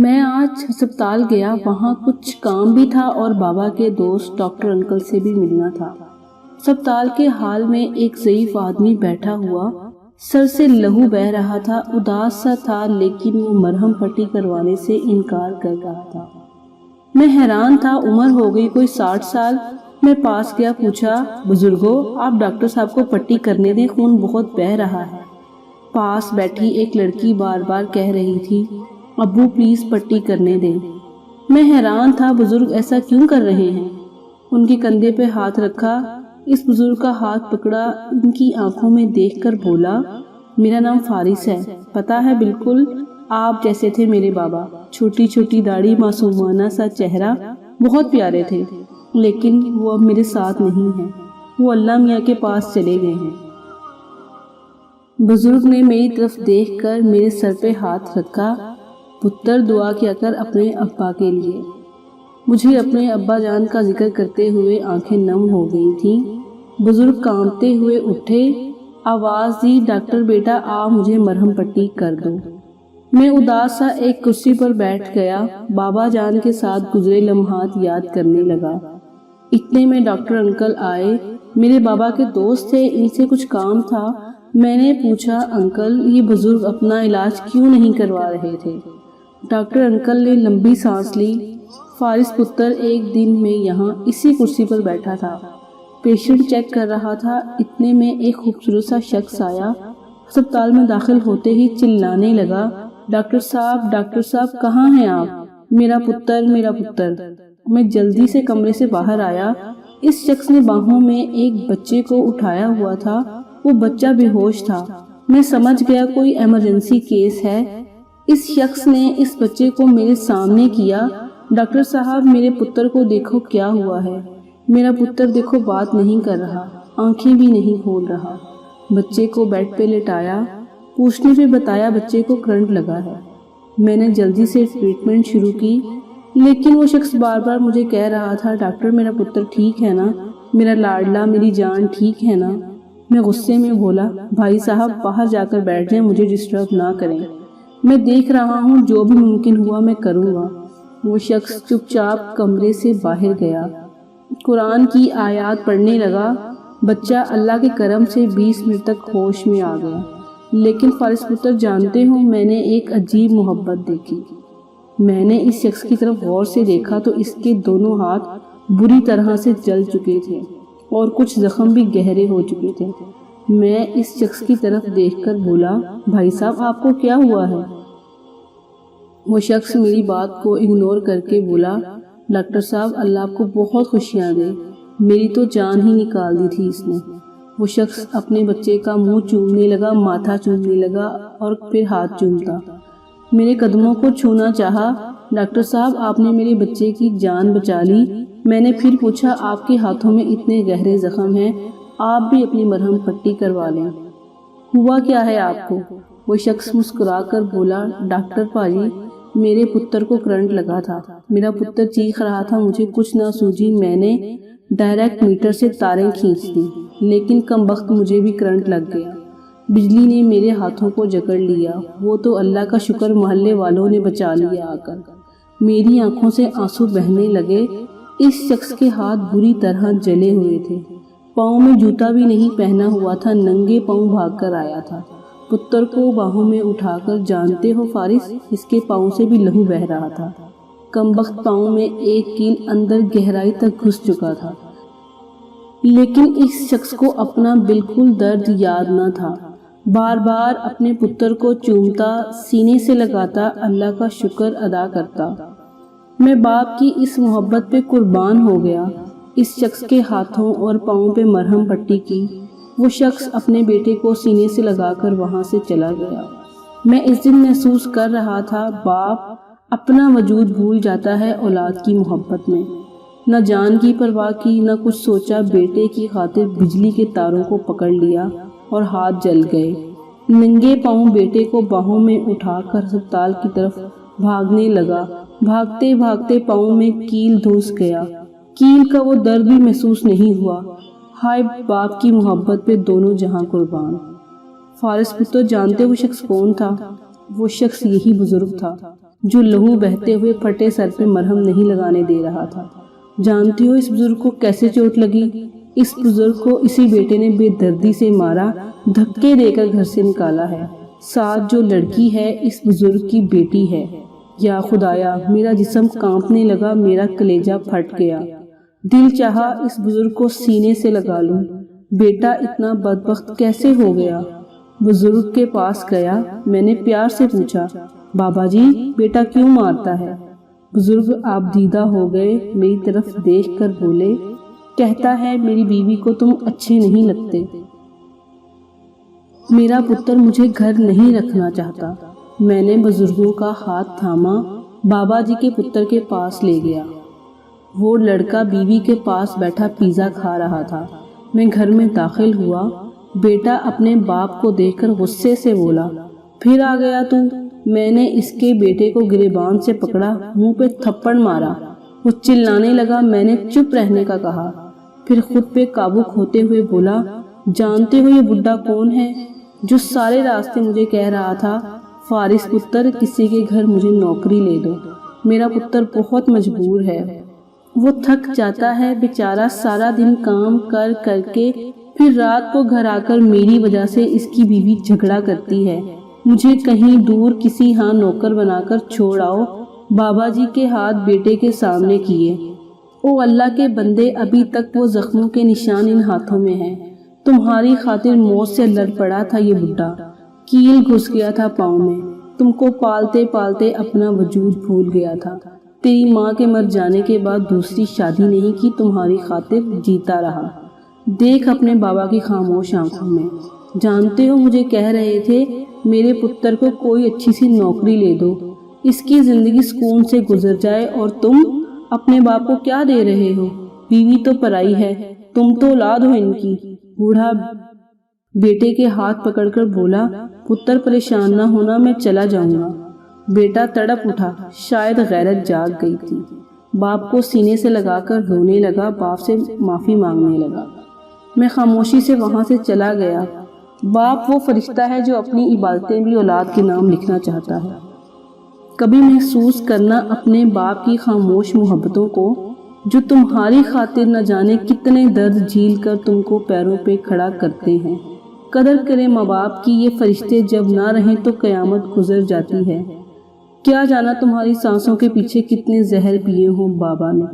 میں آج ہسپتال گیا، وہاں کچھ کام بھی تھا اور بابا کے دوست ڈاکٹر انکل سے بھی ملنا تھا۔ ہسپتال کے ہال میں ایک ضعیف آدمی بیٹھا ہوا، سر سے لہو بہہ رہا تھا، اداس سا تھا، لیکن وہ مرہم پٹی کروانے سے انکار کر رہا تھا۔ میں حیران تھا، عمر ہو گئی کوئی 60 سال۔ میں پاس گیا، پوچھا، بزرگو آپ ڈاکٹر صاحب کو پٹی کرنے دیں، خون بہت بہہ رہا ہے۔ پاس بیٹھی ایک لڑکی بار بار کہہ رہی تھی، ابو پلیز پٹی کرنے دیں۔ میں حیران تھا، بزرگ ایسا کیوں کر رہے ہیں؟ ان کے کندھے پہ ہاتھ رکھا، اس بزرگ کا ہاتھ پکڑا، ان کی آنکھوں میں دیکھ کر بولا، میرا نام فارس ہے، پتا ہے بالکل آپ جیسے تھے میرے بابا، چھوٹی چھوٹی داڑھی، معصومانہ سا چہرہ، بہت پیارے تھے، لیکن وہ اب میرے ساتھ نہیں ہیں، وہ اللہ میاں کے پاس چلے گئے ہیں۔ بزرگ نے میری طرف دیکھ کر میرے سر پہ ہاتھ رکھا، پتر دعا کیا کر اپنے ابا کے لیے۔ مجھے اپنے ابا جان کا ذکر کرتے ہوئے آنکھیں نم ہو گئی تھیں۔ بزرگ کانپتے ہوئے اٹھے، آواز دی، ڈاکٹر بیٹا آ مجھے مرہم پٹی کر دو۔ میں اداس سا ایک کرسی پر بیٹھ گیا، بابا جان کے ساتھ گزرے لمحات یاد کرنے لگا۔ اتنے میں ڈاکٹر انکل آئے، میرے بابا کے دوست تھے، ان سے کچھ کام تھا۔ میں نے پوچھا، انکل یہ بزرگ اپنا علاج کیوں نہیں کروا رہے تھے؟ ڈاکٹر انکل نے لمبی سانس لی، فارس پتر ایک دن میں یہاں اسی کرسی پر بیٹھا تھا، پیشنٹ چیک کر رہا تھا، اتنے میں ایک خوبصورت سا شخص آیا، ہسپتال میں داخل ہوتے ہی چلانے لگا، ڈاکٹر صاحب کہاں ہیں آپ؟ میرا پتر، میرا پتر۔ میں جلدی سے کمرے سے باہر آیا، اس شخص نے باہوں میں ایک بچے کو اٹھایا ہوا تھا، وہ بچہ بے ہوش تھا۔ میں سمجھ گیا کوئی ایمرجنسی کیس ہے۔ اس شخص نے اس بچے کو میرے سامنے کیا، ڈاکٹر صاحب میرے پتر کو دیکھو کیا ہوا ہے، میرا پتر دیکھو بات نہیں کر رہا، آنکھیں بھی نہیں کھول رہا۔ بچے کو بیڈ پہ لٹایا، پوچھنے پہ بتایا بچے کو کرنٹ لگا ہے۔ میں نے جلدی سے ٹریٹمنٹ شروع کی، لیکن وہ شخص بار بار مجھے کہہ رہا تھا، ڈاکٹر میرا پتر ٹھیک ہے نا، میرا لاڈلا، میری جان ٹھیک ہے نا؟ میں غصے میں بولا، بھائی صاحب باہر جا کر بیٹھ جائیں، مجھے ڈسٹرب نہ کریں، میں دیکھ رہا ہوں، جو بھی ممکن ہوا میں کروں گا۔ وہ شخص چپ چاپ کمرے سے باہر گیا، قرآن کی آیات پڑھنے لگا۔ بچہ اللہ کے کرم سے 20 منٹ تک ہوش میں آ گیا، لیکن فارس پتر جانتے ہو میں نے ایک عجیب محبت دیکھی۔ میں نے اس شخص کی طرف غور سے دیکھا تو اس کے دونوں ہاتھ بری طرح سے جل چکے تھے اور کچھ زخم بھی گہرے ہو چکے تھے۔ میں اس شخص کی طرف دیکھ کر بولا، بھائی صاحب آپ کو کیا ہوا ہے؟ وہ شخص میری بات کو اگنور کر کے بولا، ڈاکٹر صاحب اللہ آپ کو بہت خوشیاں دے، میری تو جان ہی نکال دی تھی اس نے۔ وہ شخص اپنے بچے کا منہ چومنے لگا، ماتھا چومنے لگا اور پھر ہاتھ چومتا۔ میرے قدموں کو چھونا چاہا، ڈاکٹر صاحب آپ نے میرے بچے کی جان بچا لی۔ میں نے پھر پوچھا، آپ کے ہاتھوں میں اتنے گہرے زخم ہیں، آپ بھی اپنی مرہم پٹی کروا لیں۔ ہوا کیا ہے آپ کو؟ وہ شخص مسکرا کر بولا، ڈاکٹر پاجی میرے پتر کو کرنٹ لگا تھا، میرا پتر چیخ رہا تھا، مجھے کچھ نہ سوجی، میں نے ڈائریکٹ میٹر سے تاریں کھینچ دی، لیکن کم وقت مجھے بھی کرنٹ لگ گیا، بجلی نے میرے ہاتھوں کو جکڑ لیا، وہ تو اللہ کا شکر محلے والوں نے بچا لیا آ کر۔ میری آنکھوں سے آنسو بہنے لگے۔ اس شخص کے ہاتھ بری طرح جلے ہوئے تھے، پاؤں میں جوتا بھی نہیں پہنا ہوا تھا، ننگے پاؤں بھاگ کر آیا تھا۔ پتر کو باہوں میں اٹھا کر، جانتے ہو فارس، اس کے پاؤں سے بھی لہو بہہ رہا تھا، کم وقت پاؤں میں ایک کیل اندر گہرائی تک گھس چکا تھا، لیکن اس شخص کو اپنا بالکل درد یاد نہ تھا۔ بار بار اپنے پتر کو چومتا، سینے سے لگاتا، اللہ کا شکر ادا کرتا۔ میں باپ کی اس محبت پہ قربان ہو گیا۔ اس شخص کے ہاتھوں اور پاؤں پہ مرہم پٹی کی۔ وہ شخص اپنے بیٹے کو سینے سے لگا کر وہاں سے چلا گیا۔ میں اس دن محسوس کر رہا تھا، باپ اپنا وجود بھول جاتا ہے اولاد کی محبت میں، نہ جان کی پرواہ کی، نہ کچھ سوچا، بیٹے کی خاطر بجلی کے تاروں کو پکڑ لیا اور ہاتھ جل گئے۔ ننگے پاؤں بیٹے کو باہوں میں اٹھا کر ہسپتال کی طرف بھاگنے لگا، بھاگتے بھاگتے پاؤں میں کیل دھنس گیا، کیل کا وہ درد بھی محسوس نہیں ہوا۔ ہائے باپ کی محبت پہ دونوں جہاں قربان۔ فارس پتر جانتے وہ شخص کون تھا؟ وہ شخص یہی بزرگ تھا جو لہو بہتے ہوئے پھٹے سر پہ مرہم نہیں لگانے دے رہا تھا۔ جانتی ہو اس بزرگ کو کیسے چوٹ لگی؟ اس بزرگ کو اسی بیٹے نے بے دردی سے مارا، دھکے دے کر گھر سے نکالا ہے۔ ساتھ جو لڑکی ہے اس بزرگ کی بیٹی ہے۔ یا خدایا، میرا جسم کانپنے لگا، میرا کلیجہ پھٹ گیا۔ دل چاہا اس بزرگ کو سینے سے لگا لوں۔ بیٹا اتنا بدبخت کیسے ہو گیا؟ بزرگ کے پاس گیا، میں نے پیار سے پوچھا، بابا جی بیٹا کیوں مارتا ہے؟ بزرگ آپ دیدہ ہو گئے، میری طرف دیکھ کر بولے، کہتا ہے میری بیوی کو تم اچھے نہیں لگتے۔ میرا پتر مجھے گھر نہیں رکھنا چاہتا۔ میں نے بزرگوں کا ہاتھ تھاما، بابا جی کے پتر کے پاس لے گیا۔ وہ لڑکا بیوی کے پاس بیٹھا پیزا کھا رہا تھا۔ میں گھر میں داخل ہوا۔ بیٹا اپنے باپ کو دیکھ کر غصے سے بولا، پھر آ گیا تو؟ میں نے اس کے بیٹے کو گریبان سے پکڑا، منہ پہ تھپڑ مارا۔ وہ چلانے لگا، میں نے چپ رہنے کا کہا۔ پھر خود پہ قابو کھوتے ہوئے بولا، جانتے ہو یہ بڈھا کون ہے جو سارے راستے مجھے کہہ رہا تھا، فارس پتر کسی کے گھر مجھے نوکری لے دو، میرا پتر بہت مجبور ہے، وہ تھک جاتا ہے بیچارہ، سارا دن کام کر کر کے پھر رات کو گھر آ کر میری وجہ سے اس کی بیوی جھگڑا کرتی ہے، مجھے کہیں دور کسی ہاں نوکر بنا کر چھوڑ آؤ۔ بابا جی کے ہاتھ بیٹے کے سامنے کیے، او اللہ کے بندے، ابھی تک وہ زخموں کے نشان ان ہاتھوں میں ہیں، تمہاری خاطر موت سے لڑ پڑا تھا یہ بڈھا، کیل گھس گیا تھا پاؤں میں، تم کو پالتے پالتے اپنا وجود بھول گیا تھا، تیری ماں کے مر جانے کے بعد دوسری شادی نہیں کی، تمہاری خاطر جیتا رہا۔ دیکھ اپنے بابا کی خاموش آنکھوں میں، جانتے ہو مجھے کہہ رہے تھے میرے پتر کو کوئی اچھی سی نوکری لے دو، اس کی زندگی سکون سے گزر جائے، اور تم اپنے باپ کو کیا دے رہے ہو؟ بیوی تو پرائی ہے، تم تو اولاد ہو ان کی۔ بوڑھا بیٹے کے ہاتھ پکڑ کر بولا، پتر پریشان نہ ہونا، میں چلا جاؤں گا۔ بیٹا تڑپ اٹھا، شاید غیرت جاگ گئی تھی، باپ کو سینے سے لگا کر رونے لگا، باپ سے معافی مانگنے لگا۔ میں خاموشی سے وہاں سے چلا گیا۔ باپ وہ فرشتہ ہے جو اپنی عبادتیں بھی اولاد کے نام لکھنا چاہتا ہے۔ کبھی محسوس کرنا اپنے باپ کی خاموش محبتوں کو، جو تمہاری خاطر نہ جانے کتنے درد جھیل کر تم کو پیروں پہ کھڑا کرتے ہیں۔ قدر کرے ماں باپ کی، یہ فرشتے جب نہ رہیں تو قیامت گزر جاتی ہے۔ کیا جانا تمہاری سانسوں کے پیچھے کتنے زہر پیے ہوں بابا نے۔